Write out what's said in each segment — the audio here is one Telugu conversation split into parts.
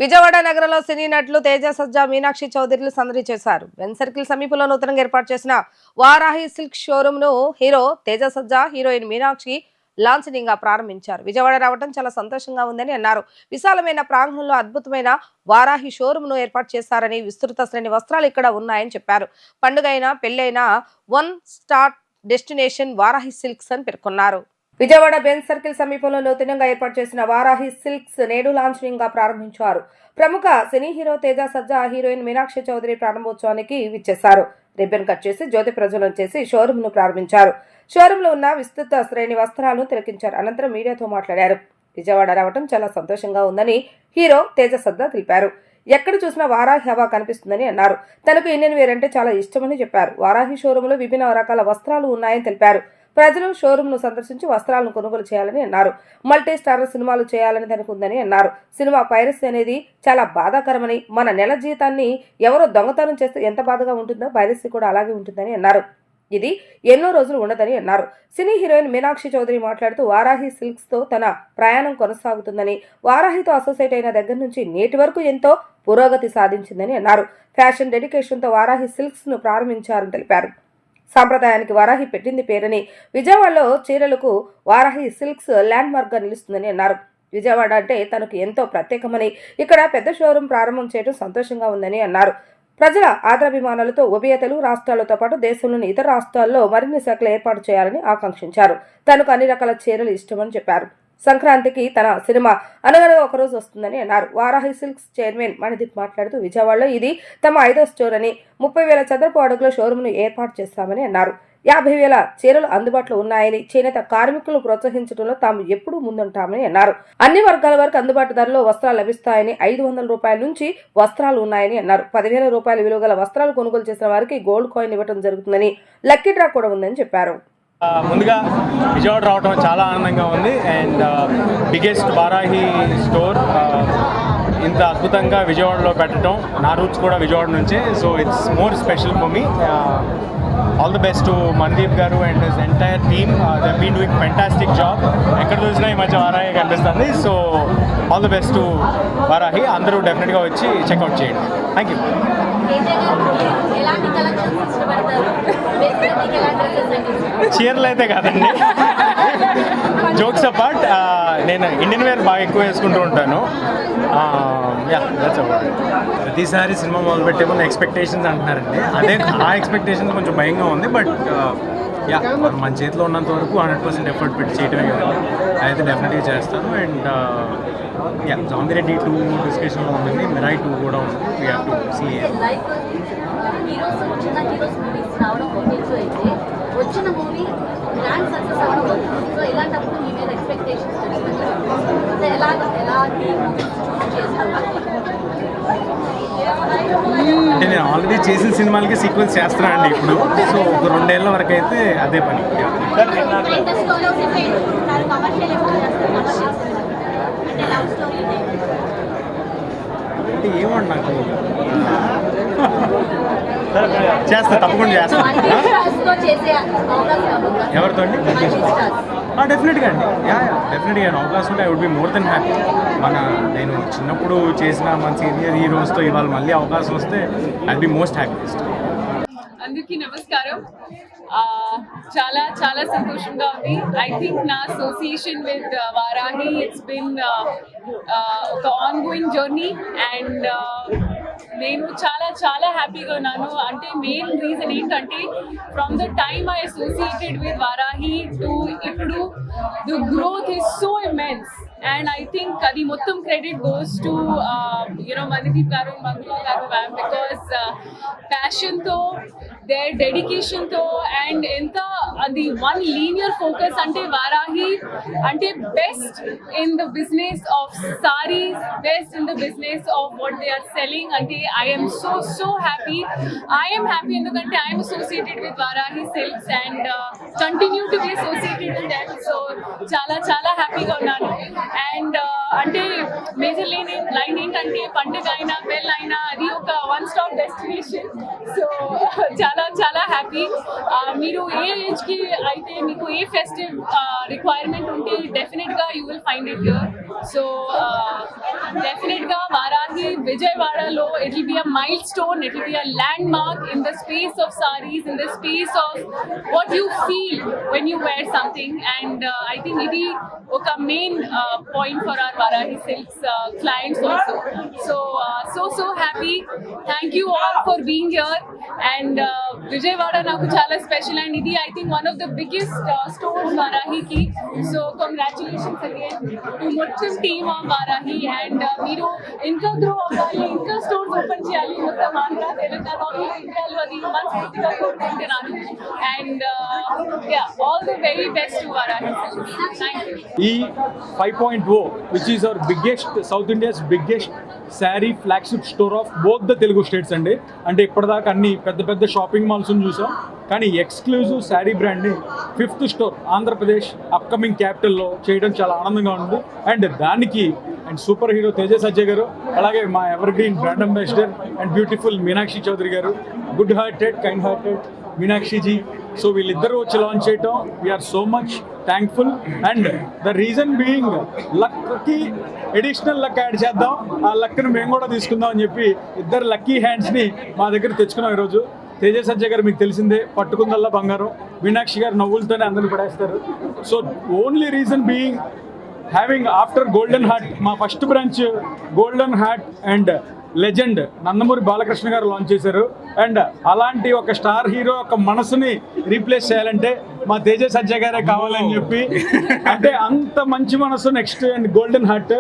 విజయవాడ నగరంలో సినీ నటులు తేజ సజ్జా మీనాక్షి చౌదరిలు సందడి చేశారు. బెన్ సర్కిల్ సమీపంలో నూతనంగా ఏర్పాటు చేసిన వారాహి సిల్క్ షోరూమ్ ను హీరో తేజ సజ్జా, హీరోయిన్ మీనాక్షి లాంఛనింగ్ గా ప్రారంభించారు. విజయవాడ రావడం చాలా సంతోషంగా ఉందని అన్నారు. విశాలమైన ప్రాంగణంలో అద్భుతమైన వారాహి షోరూమ్ ను ఏర్పాటు చేశారని, విస్తృత శ్రేణి వస్త్రాలు ఇక్కడ ఉన్నాయని చెప్పారు. పండుగైనా పెళ్లైనా one star destination Varahi silks అని పేర్కొన్నారు. విజయవాడ బెన్ సర్కిల్ సమీపంలో నూతనంగా ఏర్పాటు చేసిన వారాహి సిల్క్స్ నేడు లాంఛనింగ్ గా ప్రారంభించారు. ప్రముఖ సినీ హీరో తేజ సజ్జా, హీరోయిన్ మీనాక్షి చౌదరి ప్రారంభోత్సవానికి విచ్చేశారు. రిబ్బన్ కట్ చేసి జ్యోతి ప్రజ్వలన చేసి షోరూమ్ ను ప్రారంభించారు. షోరూమ్ లో ఉన్న విస్తృత శ్రేణి వస్త్రాలను తిలకించారు. అనంతరం మీడియాతో మాట్లాడారు. విజయవాడ రావడం చాలా సంతోషంగా ఉందని హీరో తేజ సజ్జా తెలిపారు. ఎక్కడ చూసినా వారాహి హవా కనిపిస్తుందని అన్నారు. తనకు ఇండియన్ వేర్ అంటే చాలా ఇష్టమని చెప్పారు. వారాహి షోరూమ్ లో విభిన్న రకాల వస్త్రాలు ఉన్నాయని తెలిపారు. ప్రజలు షోరూమ్ ను సందర్శించి వస్త్రాలను కొనుగోలు చేయాలని అన్నారు. మల్టీ స్టారర్ సినిమాలు చేయాలని తనకు ఉందని అన్నారు. సినిమా పైరసీ అనేది చాలా బాధాకరమని, మన నెల జీతాన్ని ఎవరో దొంగతనం చేస్తే ఎంత బాధగా ఉంటుందో పైరసీ కూడా అలాగే ఉంటుందని అన్నారు. ఇది ఎన్నో రోజులు ఉండదని అన్నారు. సినీ హీరోయిన్ మీనాక్షి చౌదరి మాట్లాడుతూ వారాహి సిల్క్స్ తో తన ప్రయాణం కొనసాగుతుందని, వారాహితో అసోసియేట్ అయిన దగ్గర నుంచి నేటి వరకు ఎంతో పురోగతి సాధించిందని అన్నారు. ఫ్యాషన్ డెడికేషన్ తో వారాహి సిల్క్స్ ను ప్రారంభించారని తెలిపారు. సాంప్రదాయానికి వారాహి పెట్టింది పేరని, విజయవాడలో చీరలకు వారాహి సిల్క్స్ ల్యాండ్ మార్క్ గా నిలుస్తుందని అన్నారు. విజయవాడ అంటే తనకు ఎంతో ప్రత్యేకమని, ఇక్కడ పెద్ద షోరూం ప్రారంభం చేయడం సంతోషంగా ఉందని అన్నారు. ప్రజల ఆదరాభిమానాలతో ఉభయ తెలుగు రాష్ట్రాలతో పాటు దేశంలోని ఇతర రాష్ట్రాల్లో మరిన్ని శాఖలు ఏర్పాటు చేయాలని ఆకాంక్షించారు. తనకు అన్ని రకాల చీరలు ఇష్టమని చెప్పారు. సంక్రాంతికి తన సినిమా అనగనగా ఒకరోజు వస్తుందని అన్నారు. వారాహి సిల్క్స్ చైర్మన్ మణిదీప్ మాట్లాడుతూ విజయవాడలో ఇది తమ 5వ స్టోర్ అని, 30,000 చదరపు అడుగుల షోరూమ్ ను ఏర్పాటు చేస్తామని అన్నారు. 50,000 చీరలు అందుబాటులో ఉన్నాయని, చేనేత కార్మికులు ప్రోత్సహించడంలో తాము ఎప్పుడూ ముందుంటామని అన్నారు. అన్ని వర్గాల వరకు అందుబాటు ధరలో వస్త్రాలు లభిస్తాయని, 500 రూపాయల నుంచి వస్త్రాలు ఉన్నాయని అన్నారు. 10,000 రూపాయల విలువ గల వస్త్రాలు కొనుగోలు చేసిన వారికి గోల్డ్ కాయిన్ ఇవ్వడం జరుగుతుందని, లక్కీ డ్రా కూడా ఉందని చెప్పారు. ముందుగా విజయవాడ రావడం చాలా ఆనందంగా ఉంది. అండ్ బిగ్గెస్ట్ వారాహి స్టోర్ ఇంత అద్భుతంగా విజయవాడలో పెట్టడం, నా రూట్స్ కూడా విజయవాడ నుంచే. So it's more special for me. All the best to Manideep garu and his entire team. They been doing fantastic job. ఎక్కడ చూసినా ఈ మధ్య వారాహి కనిపిస్తుంది. So all the best to Varahi. అందరూ డెఫినెట్గా వచ్చి చెక్అవుట్ చేయండి. Thank you. చీరలు అయితే కాదండి, జోక్స్ అపార్ట్, నేను ఇండియన్ వేర్ బాగా ఎక్కువ వేసుకుంటూ ఉంటాను. ప్రతిసారి సినిమా మొదలుపెట్టే ముందు ఎక్స్పెక్టేషన్స్ అంటున్నారండి. అదే ఆ ఎక్స్పెక్టేషన్స్ కొంచెం భయంగా ఉంది. బట్ మన చేతిలో ఉన్నంత వరకు 100% ఎఫర్ట్ పెట్టి చేయడమే కదండి. అయితే డెఫినెట్గా చేస్తాను. అండ్ జాంగిరెడ్డి 2 డిస్కషన్లో ఉంటుంది, మిరాయి 2 కూడా ఉంది. We have to see. వచ్చిన మూవీ గ్రాండ్ సక్సెస్ అవ్వడం, సో ఇలాంటప్పుడు మీ మీద ఎక్స్పెక్టేషన్స్ అంటే నేను ఆల్రెడీ చేసిన సినిమాలకి సీక్వెన్స్ చేస్తున్నాను అండి ఇప్పుడు. సో ఒక 2 ఏళ్ల వరకు అయితే అదే పని. అంటే ఏమండి నాకు చేస్తా, తప్పకుండా చేస్తాను. ఎవరితో అండి? డెఫినెట్గా అండి. డెఫినెట్గా అవకాశం ఉంటే I would be more than happy. నేను చిన్నప్పుడు చేసిన మన సీనియర్ హీరోస్తో ఇవాళ మళ్ళీ అవకాశం వస్తే ఐ బి మోస్ట్ హ్యాపీయెస్ట్. అందరికీ నమస్కారం. చాలా చాలా సంతోషంగా ఉంది. ఐ థింక్ నా association with Varahi it's been ఒక ఆన్గోయింగ్ జర్నీ. అండ్ నేను చాలా చాలా హ్యాపీగా ఉన్నాను. అంటే మెయిన్ రీజన్ ఏంటంటే from the time I associated with Varahi to ఇప్పుడు the growth is so immense. And I think adi mottam credit goes to Manadeep garu, Mangala garu, ma'am, because passion tho, their dedication tho, and enta adi one linear focus ante Vaarahi ante best in the business of sarees, best in the business of what they are selling. Ante I am so happy. I am happy endukante I am associated with Vaarahi Silks and continue to be associated with them. So చాలా హ్యాపీగా ఉన్నాను. అండ్ అంటే మేజర్ లైన్ ఏంటంటే పండుగ అయినా పెళ్ళి అయినా అది ఒక వన్ స్టాప్ డెస్టినేషన్. సో చాలా హ్యాపీ. మీరు ఏ ఏజ్కి అయితే మీకు ఏ ఫెస్టివ్ రిక్వైర్మెంట్ ఉంటే డెఫినెట్గా you will find it here. So డెఫినెట్గా Varahi Vijayawada lo, it will be a milestone, it will be a landmark in the space of sarees, in the space of what you feel when you wear something. And I think idi oka main point for our Varahi Silks clients also. So happy. Thank you all for being here. And Vijayawada naku chala special, and idi I think one of the biggest stores Varahi ki. So congratulations again to Mottam team of Varahi, and మీరు ఇంకా గ్రో అవ్వాలి, ఇంకా స్టోర్స్ ఓపెన్ చేయాలి మొత్తం ఆంధ్ర తెలంగాణలో ఇండియాలో, అది మనస్ఫూర్తిగా కోరుకుంటున్నాను. And all the very best to Varahi. Thank you. ఈ 5.0 which is our biggest south India's biggest sari flagship store of both the Telugu states అండి. అంటే ఇప్పటిదాకా అన్ని పెద్ద పెద్ద షాపింగ్ మాల్స్ని చూసాం, కానీ ఎక్స్క్లూజివ్ శారీ బ్రాండ్ని 5th స్టోర్ ఆంధ్రప్రదేశ్ అప్కమింగ్ క్యాపిటల్లో చేయడం చాలా ఆనందంగా ఉంది. అండ్ దానికి and super hero Teja Sajja గారు, అలాగే మా ever green brand ambassador and beautiful Meenakshi Chaudhary గారు, good hearted kind hearted Meenakshi ji, so వీళ్ళిద్దరూ వచ్చి లాంచ్ చేయటం we are so much thankful. And the reason being lucky additional luck add చేద్దాం, ఆ లక్ను మేము కూడా తీసుకుందాం అని చెప్పి ఇద్దరు లక్కీ హ్యాండ్స్ని మా దగ్గర తెచ్చుకున్నాం ఈరోజు. తేజ సజ్జయ్ గారు మీకు తెలిసిందే, పట్టుకుందల్లా బంగారం. మీనాక్షి గారు నవ్వులతోనే అందరిని పడేస్తారు. So only reason being having after golden heart, మా first branch golden heart and legend Nandamuri Balakrishna garu launch చేశారు. అండ్ అలాంటి ఒక స్టార్ హీరో యొక్క మనసుని రీప్లేస్ చేయాలంటే మా తేజ సజ్జయ్ గారే కావాలని చెప్పి, అంటే అంత మంచి మనసు నెక్స్ట్ అండ్ గోల్డెన్ హార్ట్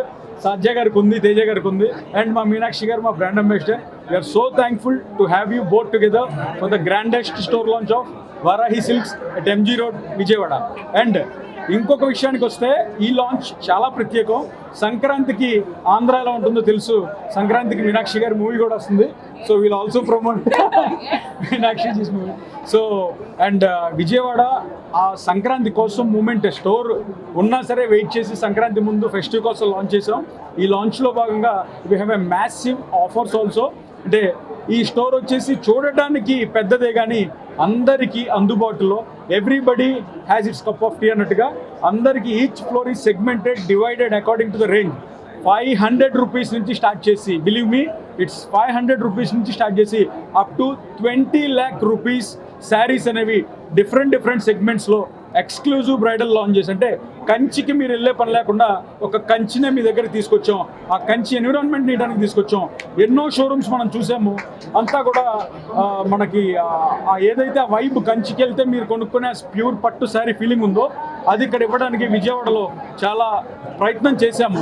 సజ్జయ్ గారికి ఉంది, తేజ గారికి ఉంది. అండ్ మా మీనాక్షి గారు మా brand ambassador. We are so thankful to have you both together for the grandest store launch of Varahi silks at MG road Vijayawada. And ఇంకొక విషయానికి వస్తే ఈ లాంచ్ చాలా ప్రత్యేకం. సంక్రాంతికి ఆంధ్ర ఎలా ఉంటుందో తెలుసు, సంక్రాంతికి మీనాక్షి గారి మూవీ కూడా వస్తుంది. So we'll also promote Meenakshi ji's movie. So and Vijayawada ఆ సంక్రాంతి కోసం మూమెంట్ స్టోర్ ఉన్నా సరే వెయిట్ చేసి సంక్రాంతి ముందు ఫెస్టివ్ కోసం లాంచ్ చేసాం. ఈ లాంచ్లో భాగంగా we have a massive offers also. అంటే ఈ స్టోర్ వచ్చేసి చూడటానికి పెద్దదే కానీ అందరికీ అందుబాటులో, everybody has its cup of tea అన్నట్టుగా అందరికీ each floor is segmented, divided according to the range. 500 rupees నుంచి స్టార్ట్ చేసి, బిలీవ్ మీ ఇట్స్ 500 రూపీస్ నుంచి స్టార్ట్ చేసి up to 20 lakh rupees saris అనేవి డిఫరెంట్ సెగ్మెంట్స్లో ఎక్స్క్లూజివ్ బ్రైడల్ లాంచ్ చేసి, అంటే కంచికి మీరు వెళ్ళే పని లేకుండా ఒక కంచినే మీ దగ్గర తీసుకొచ్చాం. ఆ కంచి ఎన్విరాన్మెంట్ నీయడానికి తీసుకొచ్చాం. ఎన్నో షోరూమ్స్ మనం చూసాము, అంతా కూడా మనకి ఏదైతే ఆ వైబ్ కంచికి వెళ్తే మీరు కొనుక్కునే ప్యూర్ పట్టు శారీ ఫీలింగ్ ఉందో అది ఇక్కడ ఇవ్వడానికి విజయవాడలో చాలా ప్రయత్నం చేశాము.